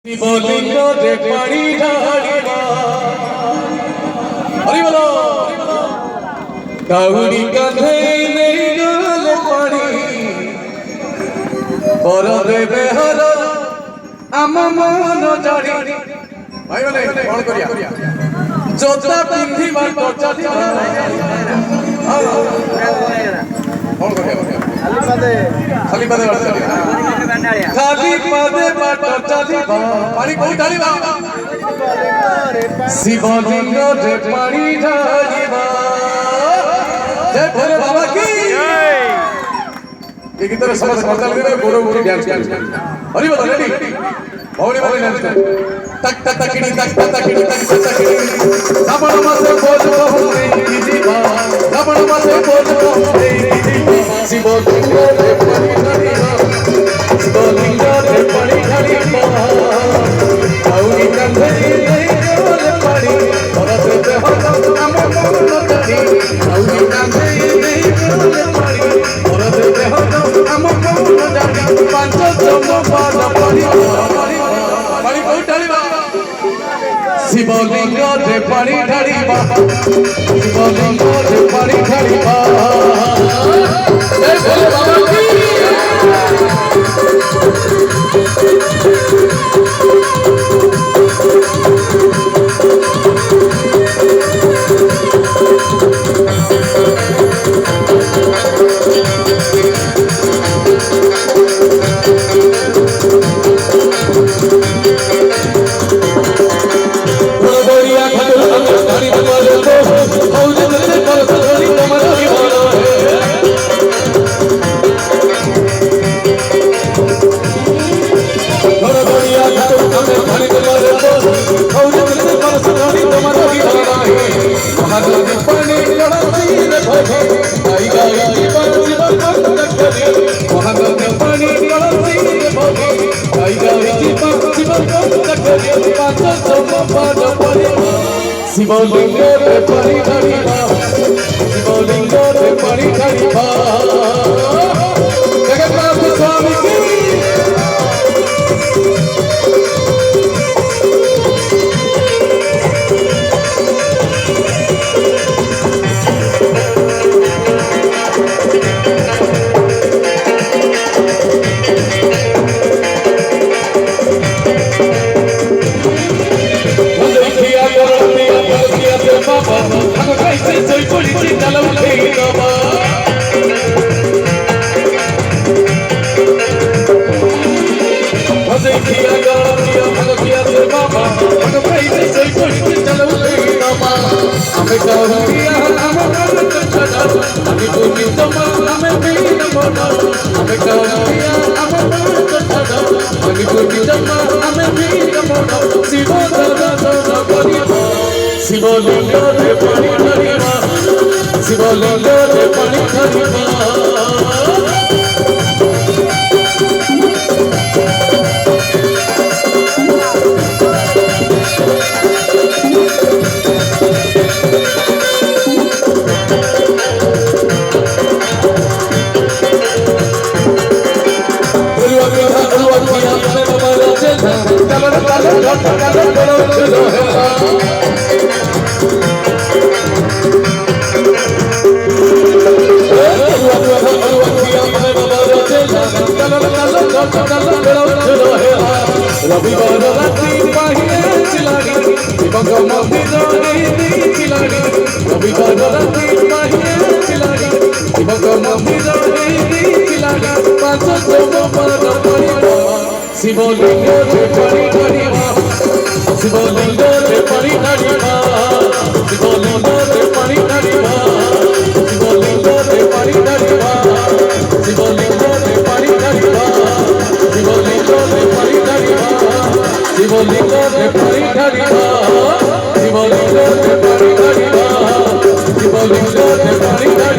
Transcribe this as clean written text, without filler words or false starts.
शिवलिंग रे पानी ढालिबा हरि बोलो काउडी कांधे नहीं गले पानी पर देवे हर आम मन जाड़ी भाई माने कोन करिया जोता पिंधी बार चली कोन करिया खाली पादे बाट चली पानी कोई ढालिबा शिवलिंग रे पानी ढालिबा जय भोले बाबा की ये की तरह समझ करता लगे गोरो उठी डांस कर हरि बोल रेडी भौरी भौरी डांस कर तक तक तक तक तक तक रावण मासे बोल बहुरे दीवा रावण मासे बोल बहुरे दीवा शिवलिंग रे पानी ढालिबा शिवलिंग रे पानी ढालिबा काउडी कांधे नहीं गले पानी भरत पे हो आम मन जाड़ी काउडी कांधे नहीं गले पानी भरत पे हो आम मन जाड़ी पांच जम पाद पानी पानी कोई ढालिबा शिवलिंग रे पानी ढालिबा शिवलिंग रे पानी ढालिबा जय भोले बाबा की शिवलिंग रे पानी ढालिबा शिवलिंग रे पानी ढालिबा जगन्नाथ स्वामी की शिवलिंग रे पानी ढालिबा शिवलिंग रे पानी ढालिबा रविवार रात्रि पाहिए चिलाड़ी दिवंग मंदिर चिलाड़ी रविवार रात्रि पाहिए चिलाड़ी दिवंग मंदिर चिलाड़ी पांच जम पर पड़िबा शिवलिंग रे पानी ढालिबा शिवलिंग रे पानी ढालिबा शिवलिंग रे पानी ढालिबा शिवलिंग रे पानी ढालिबा शिवलिंग रे पानी ढालिबा शिवलिंग रे पानी ढालिबा शिवलिंग रे पानी ढालिबा शिवलिंग रे पानी ढालिबा शिवलिंग रे पानी ढालिबा